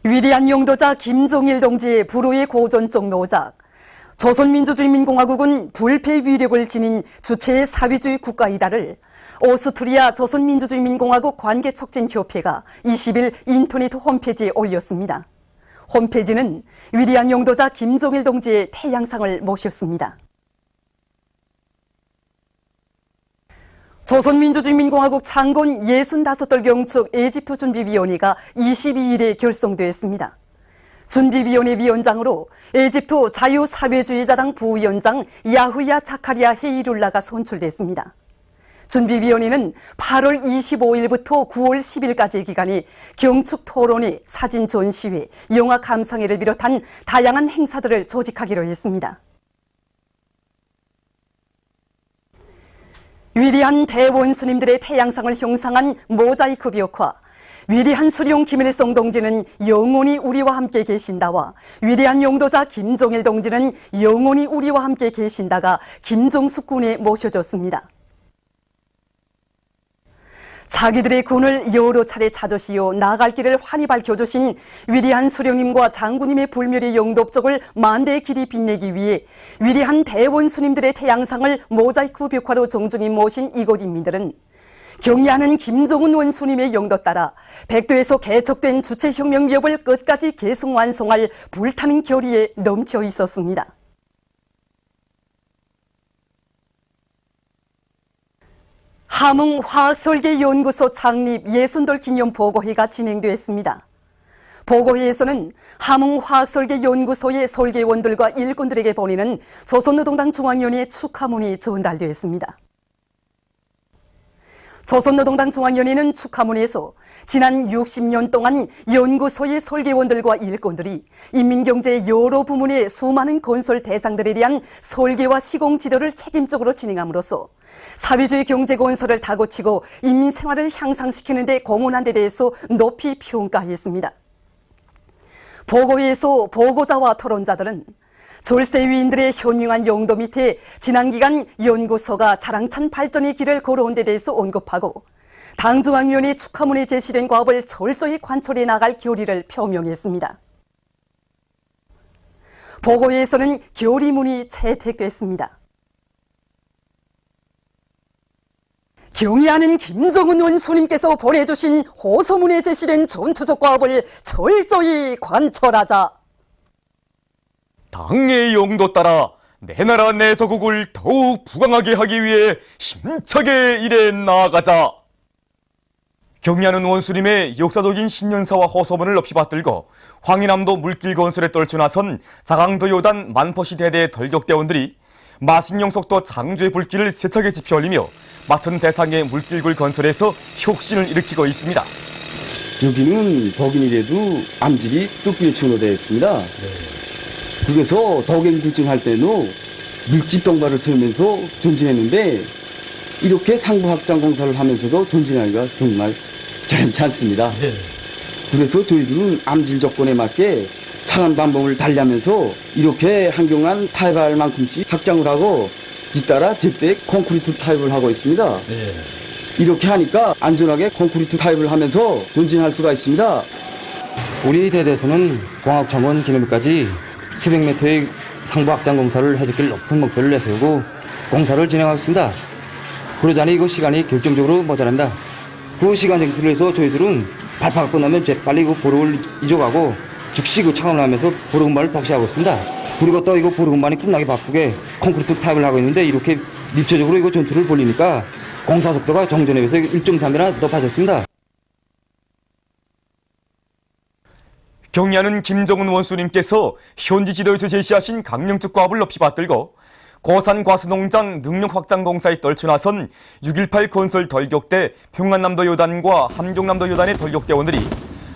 위대한 용도자 김종일 동지의 불후의 고전적 노작, 조선민주주의민공화국은 불패 위력을 지닌 주체의 사회주의 국가이다를 오스트리아 조선민주주의민공화국 관계촉진협회가 20일 인터넷 홈페이지에 올렸습니다. 홈페이지는 위대한 용도자 김종일 동지의 태양상을 모셨습니다. 조선민주주의민공화국 창건 65돌 경축 에집트 준비위원회가 22일에 결성되었습니다. 준비위원회 위원장으로 에집트 자유사회주의자당 부위원장 야흐야 자카리아 헤이룰라가 선출됐습니다. 준비위원회는 8월 25일부터 9월 10일까지의 기간에 경축 토론회, 사진 전시회, 영화 감상회를 비롯한 다양한 행사들을 조직하기로 했습니다. 위대한 대원수님들의 태양상을 형상한 모자이크 벽화, 위대한 수령 김일성 동지는 영원히 우리와 함께 계신다와 위대한 용도자 김종일 동지는 영원히 우리와 함께 계신다가 김정숙 군에 모셔졌습니다. 자기들의 군을 여러 차례 찾으시어 나갈 길을 환히 밝혀주신 위대한 수령님과 장군님의 불멸의 영도적을 만대의 길이 빛내기 위해 위대한 대원수님들의 태양상을 모자이크 벽화로 정중히 모신 이곳 인민들은 경의하는 김정은 원수님의 영도 따라 백도에서 개척된 주체혁명 위협을 끝까지 계승 완성할 불타는 결의에 넘쳐 있었습니다. 함흥화학설계연구소 창립 60돌 기념 보고회가 진행되었습니다. 보고회에서는 함흥화학설계연구소의 설계원들과 일꾼들에게 보내는 조선노동당 중앙위원회의 축하문이 전달되었습니다. 조선노동당 중앙위원회는 축하문에서 지난 60년 동안 연구소의 설계원들과 일꾼들이 인민경제의 여러 부문의 수많은 건설 대상들에 대한 설계와 시공 지도를 책임적으로 진행함으로써 사회주의 경제 건설을 다고치고 인민 생활을 향상시키는 데 공헌한 데 대해서 높이 평가했습니다. 보고회에서 보고자와 토론자들은 졸세위인들의 현명한 용도 밑에 지난 기간 연구소가 자랑찬 발전의 길을 걸어온 데 대해서 언급하고 당중앙위원회 축하문에 제시된 과업을 철저히 관철해 나갈 결의를 표명했습니다. 보고회에서는 결의문이 채택됐습니다. 경의하는 김정은 원수님께서 보내주신 호소문에 제시된 전투적 과업을 철저히 관철하자. 당의 용도 따라 내 나라 내 조국을 더욱 부강하게 하기 위해 힘차게 일해 나아가자. 경의하는 원수님의 역사적인 신년사와 호소문을 높이 받들고 황해남도 물길 건설에 떨쳐나선 자강도 요단 만포시 대대 덜격대원들이 마신영속도 장주의 불길을 세차게 지펴올리며 맡은 대상의 물길굴 건설에서 혁신을 일으키고 있습니다. 여기는 덕인이라도 암질이 뚝뚝이 쳐놓되어 있습니다. 그래서 덕행 불증할 때는 밀집 동발을 세우면서 전진했는데 이렇게 상부 확장 공사를 하면서도 전진하기가 정말 잘하지 않습니다. 그래서 저희들은 암질 조건에 맞게 차간 반봉을 달리하면서 이렇게 한경한 타입할 만큼씩 확장을 하고 뒤따라 제때 콘크리트 타입을 하고 있습니다. 이렇게 하니까 안전하게 콘크리트 타입을 하면서 전진할 수가 있습니다. 우리 대대에서는 공학청원 기념일까지 수백 미터의 상부 확장 공사를 해줄 높은 목표를 내세우고 공사를 진행하겠습니다. 그러자니 이거 시간이 결정적으로 모자랍니다. 그 시간 쟁투를 해서 저희들은 발파가 끝나면 재빨리 그 보름을 잊어가고 즉시 그 창원을 하면서 보름만을 덕시하고 있습니다. 그리고 또 이거 보름만이 끝나게 바쁘게 콘크리트 타입을 하고 있는데 이렇게 입체적으로 이거 전투를 벌리니까 공사 속도가 정전에 비해서 1.3배나 높아졌습니다. 경의하는 김정은 원수님께서 현지 지도에서 제시하신 강령적 과업을 높이 받들고 고산 과수농장 능력 확장 공사에 떨쳐나선 6.18 건설 덜격대 평안남도 요단과 함경남도 요단의 덜격대원들이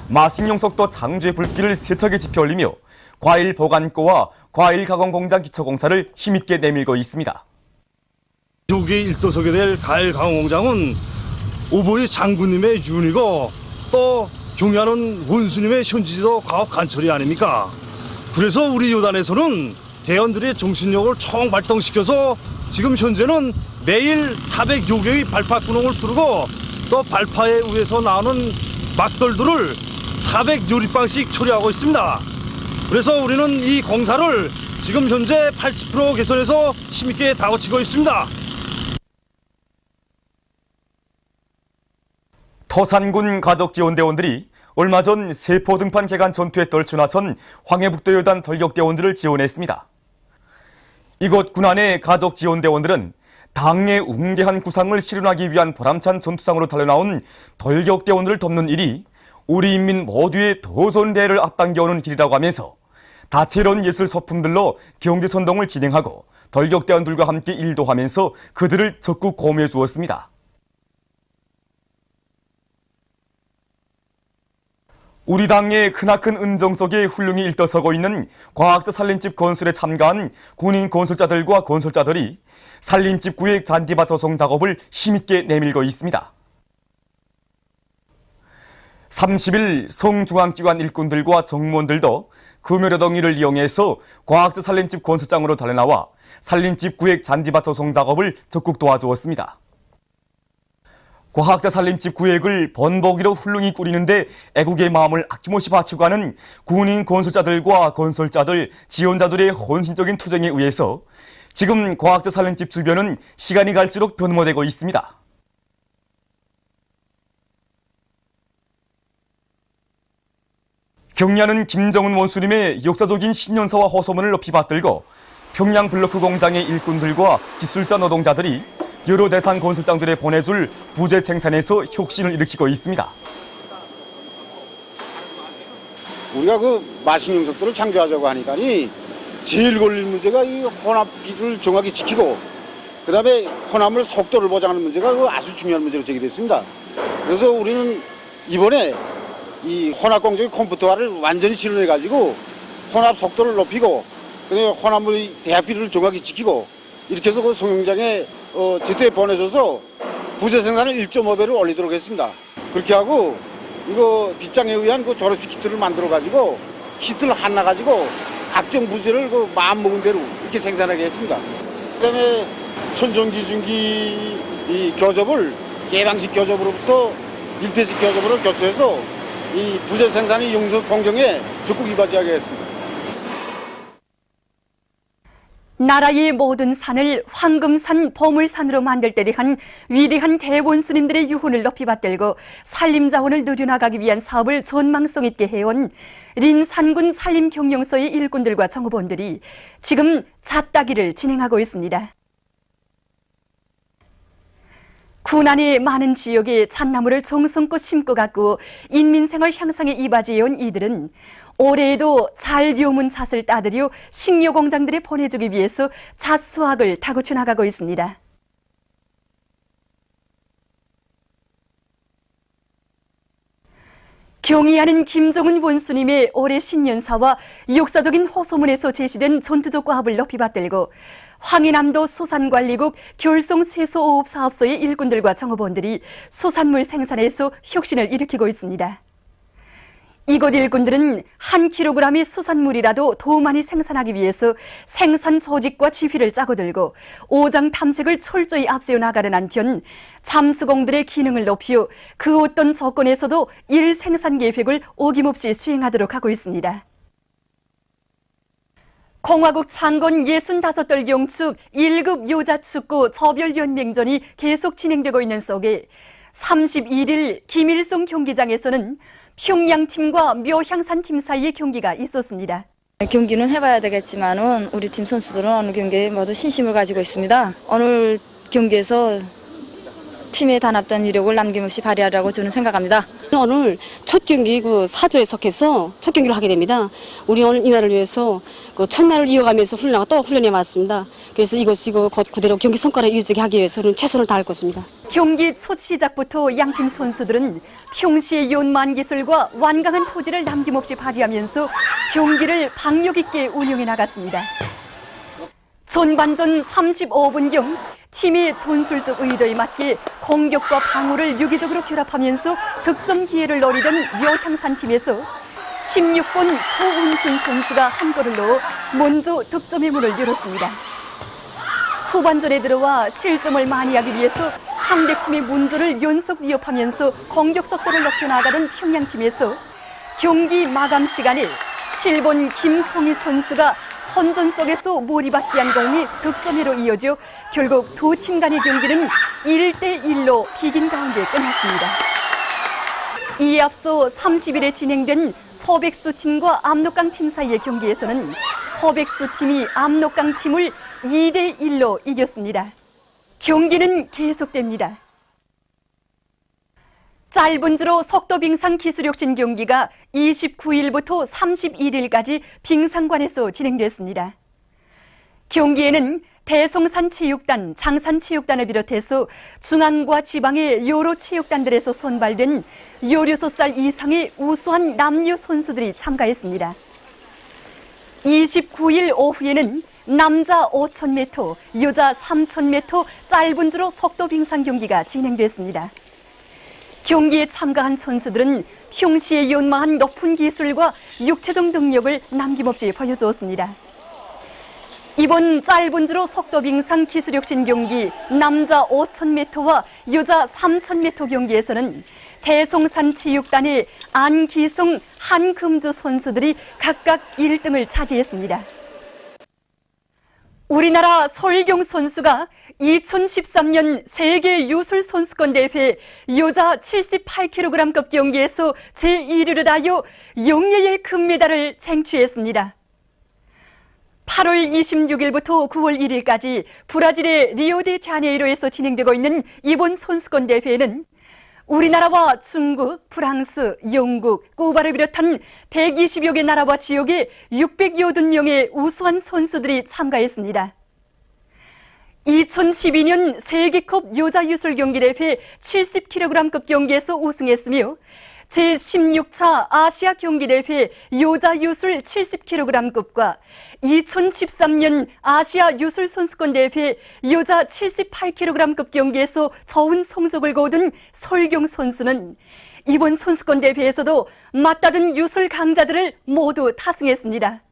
마신영속도 장주의 불길을 세차게 지펴올리며 과일 보관고와 과일 가공 공장 기초 공사를 힘있게 내밀고 있습니다. 여기에 일도서게 될 과일 가공 공장은 오보이 장군님의 윤이고 또 경의하는 원수님의 현지지도 과업 관철이 아닙니까? 그래서 우리 요단에서는 대원들의 정신력을 총 발동시켜서 지금 현재는 매일 400여 개의 발파 구멍을 뚫고 또 발파에 의해서 나오는 막돌들을 400요리방씩 처리하고 있습니다. 그래서 우리는 이 공사를 지금 현재 80% 개선해서 힘있게 다그치고 있습니다. 터산군 가족지원대원들이 얼마 전 세포 등판 개간 전투에 떨쳐나선 황해북도여단 덜격대원들을 지원했습니다. 이곳 군안의 가족지원대원들은 당의 웅대한 구상을 실현하기 위한 보람찬 전투상으로 달려나온 덜격대원들을 돕는 일이 우리 인민 모두의 더 좋은 대를 앞당겨오는 길이라고 하면서 다채로운 예술 소품들로 경제선동을 진행하고 덜격대원들과 함께 일도 하면서 그들을 적극 고무해 주었습니다. 우리 당의 크나큰 은정 속에 훌륭히 일떠서고 있는 과학자 살림집 건설에 참가한 군인 건설자들과 건설자들이 살림집 구획 잔디밭 조성 작업을 힘있게 내밀고 있습니다. 30일 성중앙기관 일꾼들과 정무원들도 금요로동일을 이용해서 과학자 살림집 건설장으로 달려나와 살림집 구획 잔디밭 조성 작업을 적극 도와주었습니다. 과학자 살림집 구획을 번복이로 훌륭히 꾸리는데 애국의 마음을 아낌없이 바치고 가는 군인 건설자들과 건설자들, 지원자들의 헌신적인 투쟁에 의해서 지금 과학자 살림집 주변은 시간이 갈수록 변모되고 있습니다. 경야는 김정은 원수님의 역사적인 신년사와 호소문을 높이 받들고 평양 블로크 공장의 일꾼들과 기술자 노동자들이 여러 대상 건설장들에 보내줄 부재 생산에서 혁신을 일으키고 있습니다. 우리가 그 마신 녀석들을 창조하자고 하니까니 제일 걸린 문제가 이 혼합기를 정확히 지키고 그다음에 혼합물 속도를 보장하는 문제가 그 아주 중요한 문제로 제기됐습니다. 그래서 우리는 이번에 이 혼합 공정의 컴퓨터화를 완전히 실현해 가지고 혼합 속도를 높이고 그다음에 혼합물 배합비를 정확히 지키고 이렇게 해서 그 송영장에 제때 보내줘서 부재 생산을 1.5배로 올리도록 했습니다. 그렇게 하고 이거 빗장에 의한 그 졸업식 키트를 만들어 가지고 키트를 하나 가지고 각종 부재를 그 마음 먹은 대로 이렇게 생산하게 했습니다. 그다음에 천정기중기 이 교접을 개방식 교접으로부터 밀폐식 교접으로 교체해서 이 부재 생산의 용서 공정에 적극 이바지하게 했습니다. 나라의 모든 산을 황금산, 보물산으로 만들 때 대한 위대한 대원수님들의 유훈을 높이 받들고 산림자원을 늘려나가기 위한 사업을 전망성 있게 해온 린산군 산림경영서의 일꾼들과 정보원들이 지금 잣따기를 진행하고 있습니다. 군안의 많은 지역에 잣나무를 정성껏 심고 가꾸어 인민생활 향상에 이바지해온 이들은 올해에도 잘 기우문 잣을 따들여 식료공장들에 보내주기 위해서 잣 수확을 다그쳐 나가고 있습니다. 경의하는 김정은 원수님의 올해 신년사와 역사적인 호소문에서 제시된 전투적 과업을 높이 받들고 황해남도 수산관리국 결성세소호흡사업소의 일꾼들과 정업원들이 수산물 생산에서 혁신을 일으키고 있습니다. 이곳 일꾼들은 1kg의 수산물이라도 더 많이 생산하기 위해서 생산 조직과 지휘를 짜고 들고 오장 탐색을 철저히 앞세워 나가는 한편 잠수공들의 기능을 높여 그 어떤 조건에서도 일 생산 계획을 어김없이 수행하도록 하고 있습니다. 공화국 창건 65돌 경축 1급 여자축구 조별연맹전이 계속 진행되고 있는 속에 31일 김일성 경기장에서는 평양팀과 묘향산팀 사이의 경기가 있었습니다. 경기는 해봐야 되겠지만은 우리 팀 선수들은 어느 경기에 모두 신심을 가지고 있습니다. 오늘 경기에서 팀에 단합된 이력을 남김없이 발휘하라고 저는 생각합니다. 오늘 첫 경기 사조에 속해서 첫 경기를 하게 됩니다. 우리 오늘 이날을 위해서 첫날을 이어가면서 또 훈련해 왔습니다. 그래서 이것이 곧 그대로 경기 성과를 이어지게 하기 위해서는 최선을 다할 것입니다. 경기 첫 시작부터 양팀 선수들은 평시의 연만 기술과 완강한 토지를 남김없이 발휘하면서 경기를 박력 있게 운영해 나갔습니다. 전반전 35분경 팀의 전술적 의도에 맞게 공격과 방어를 유기적으로 결합하면서 득점 기회를 노리던 묘향산팀에서 16번 서운순 선수가 한 골을 넣어 먼저 득점의 문을 열었습니다. 후반전에 들어와 실점을 많이 하기 위해서 상대팀의 문조를 연속 위협하면서 공격 속도를 높여 나가던 평양팀에서 경기 마감 시간에 7번 김성희 선수가 혼전 속에서 몰입받기한 공이 득점으로 이어져 결국 두 팀 간의 경기는 1대1로 비긴 가운데 끝났습니다. 이에 앞서 30일에 진행된 서백수 팀과 압록강 팀 사이의 경기에서는 서백수 팀이 압록강 팀을 2대1로 이겼습니다. 경기는 계속됩니다. 짧은 주로 속도 빙상 기술혁신 경기가 29일부터 31일까지 빙상관에서 진행됐습니다. 경기에는 대성산체육단, 장산체육단을 비롯해서 중앙과 지방의 여러 체육단들에서 선발된 16살 이상의 우수한 남녀 선수들이 참가했습니다. 29일 오후에는 남자 5,000m, 여자 3,000m 짧은 주로 속도 빙상 경기가 진행됐습니다. 경기에 참가한 선수들은 평시에 연마한 높은 기술과 육체적 능력을 남김없이 보여주었습니다. 이번 짧은 주로 속도 빙상 기술혁신 경기 남자 5,000m와 여자 3,000m 경기에서는 대성산 체육단의 안기성, 한금주 선수들이 각각 1등을 차지했습니다. 우리나라 설경 선수가 2013년 세계 유술 선수권 대회 여자 78kg급 경기에서 제1위를 하여 영예의 금메달을 쟁취했습니다. 8월 26일부터 9월 1일까지 브라질의 리오데자네이로에서 진행되고 있는 이번 선수권 대회에는 우리나라와 중국, 프랑스, 영국, 쿠바를 비롯한 120여 개 나라와 지역의 680명의 우수한 선수들이 참가했습니다. 2012년 세계컵 여자유술 경기대회 70kg급 경기에서 우승했으며 제16차 아시아 경기대회 여자유술 70kg급과 2013년 아시아 유술 선수권 대회 여자 78kg급 경기에서 좋은 성적을 거둔 설경 선수는 이번 선수권 대회에서도 맞다른 유술 강자들을 모두 타승했습니다.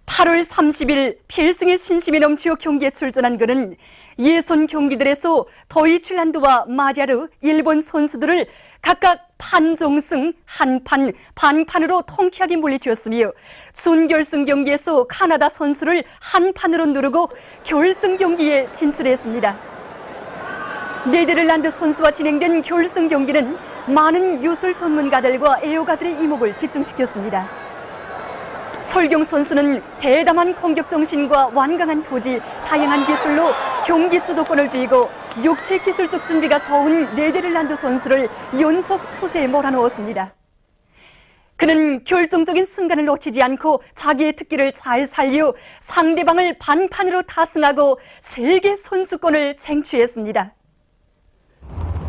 8월 30일 필승의 신심이 넘치어 경기에 출전한 그는 예선 경기들에서 더이틀란드와 마자르, 일본 선수들을 각각 판정승, 한판, 반판으로 통쾌하게 물리쳤으며 준결승 경기에서 카나다 선수를 한판으로 누르고 결승 경기에 진출했습니다. 네덜란드 선수와 진행된 결승 경기는 많은 유술 전문가들과 애호가들의 이목을 집중시켰습니다. 설경 선수는 대담한 공격 정신과 완강한 토지, 다양한 기술로 경기 주도권을 쥐고 육체 기술적 준비가 좋은 네덜란드 선수를 연속 수세에 몰아넣었습니다. 그는 결정적인 순간을 놓치지 않고 자기의 특기를 잘 살려 상대방을 반판으로 타승하고 세계 선수권을 쟁취했습니다.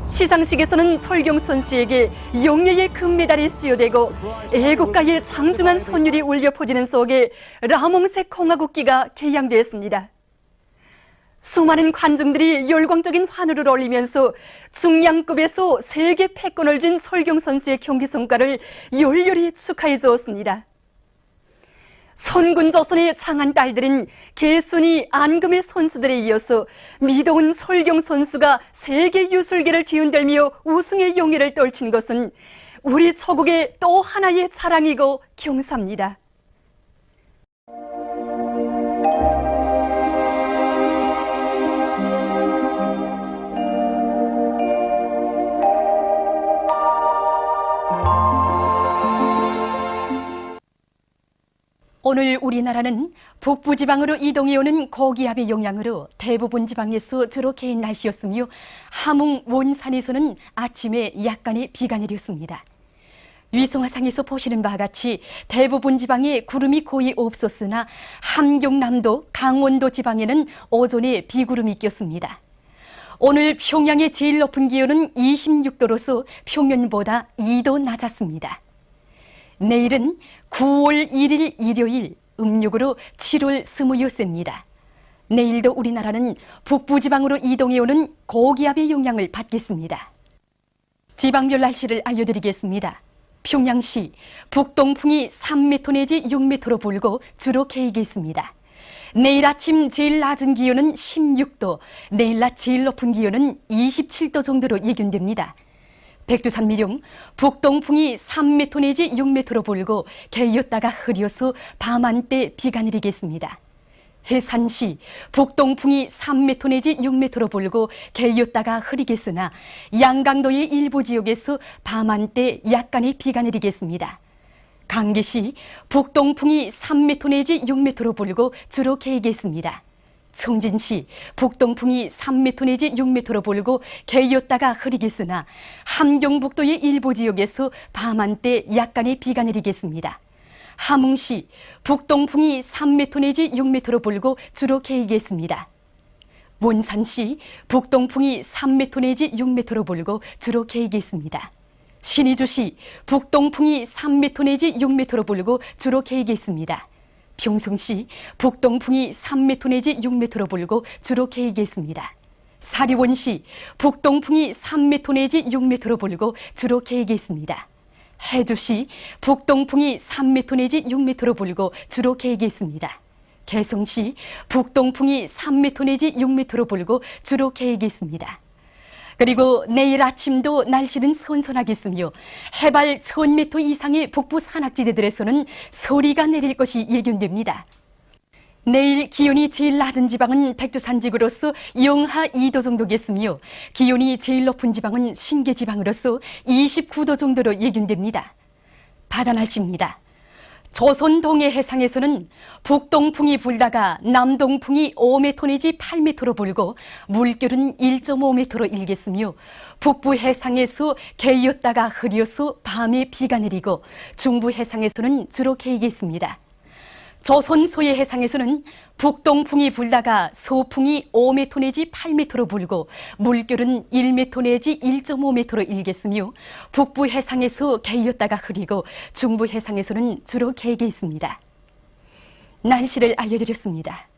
시상식에서는 설경 선수에게 영예의 금메달이 수여되고 애국가의 장중한 선율이 울려 퍼지는 속에 라몽색 공화국기가 개양되었습니다. 수많은 관중들이 열광적인 환호를 올리면서 중량급에서 세계 패권을 쥔 설경 선수의 경기 성과를 열렬히 축하해 주었습니다. 선군조선의 장한 딸들인 개순이, 안금의 선수들에 이어서 미도운 설경 선수가 세계 유술계를 뒤흔들며 우승의 용의를 떨친 것은 우리 조국의 또 하나의 자랑이고 경사입니다. 오늘 우리나라는 북부지방으로 이동해오는 고기압의 영향으로 대부분 지방에서 주로 개인 날씨였으며 함흥, 원산에서는 아침에 약간의 비가 내렸습니다. 위성화상에서 보시는 바와 같이 대부분 지방에 구름이 거의 없었으나 함경남도, 강원도 지방에는 오전에 비구름이 꼈습니다. 오늘 평양의 제일 높은 기온은 26도로서 평년보다 2도 낮았습니다. 내일은 9월 1일 일요일 음력으로 7월 26일입니다. 내일도 우리나라는 북부지방으로 이동해오는 고기압의 영향을 받겠습니다. 지방별 날씨를 알려드리겠습니다. 평양시 북동풍이 3m 내지 6m로 불고 주로 개이겠습니다. 내일 아침 제일 낮은 기온은 16도, 내일 낮 제일 높은 기온은 27도 정도로 예견됩니다. 백두산 미령 북동풍이 3m 내지 6m로 불고 개였다가 흐려서 밤한때 비가 내리겠습니다. 해산시 북동풍이 3m 내지 6m로 불고 개였다가 흐리겠으나 양강도의 일부 지역에서 밤한때 약간의 비가 내리겠습니다. 강계시 북동풍이 3m 내지 6m로 불고 주로 개이겠습니다. 청진시 북동풍이 3m 내지 6m로 불고 개였다가 흐리겠으나 함경북도의 일부 지역에서 밤한때 약간의 비가 내리겠습니다. 함흥시 북동풍이 3m 내지 6m로 불고 주로 개이겠습니다. 몬산시 북동풍이 3m 내지 6m로 불고 주로 개이겠습니다. 신의주시 북동풍이 3m 내지 6m로 불고 주로 개이겠습니다. 평성시 북동풍이 3m 내지 6m로 불고 주로 개이겠습니다. 사리원시 북동풍이 3m 내지 6m로 불고 주로 개이겠습니다. 해주시 북동풍이 3m 내지 6m로 불고 주로 개이겠습니다. 개성시 북동풍이 3m 내지 6m로 불고 주로 개이겠습니다. 그리고 내일 아침도 날씨는 선선하겠으며 해발 1000m 이상의 북부 산악지대들에서는 소리가 내릴 것이 예견됩니다. 내일 기온이 제일 낮은 지방은 백두산 지구로서 영하 2도 정도겠으며 기온이 제일 높은 지방은 신계 지방으로서 29도 정도로 예견됩니다. 바다 날씨입니다. 조선 동해 해상에서는 북동풍이 불다가 남동풍이 5m 내지 8m로 불고 물결은 1.5m로 일겠으며 북부 해상에서 개였다가 흐려서 밤에 비가 내리고 중부 해상에서는 주로 개이겠습니다. 조선 소해 해상에서는 북동풍이 불다가 소풍이 5m 내지 8m로 불고 물결은 1m 내지 1.5m로 일겠으며 북부 해상에서 개였다가 흐리고 중부 해상에서는 주로 개겠습니다. 날씨를 알려드렸습니다.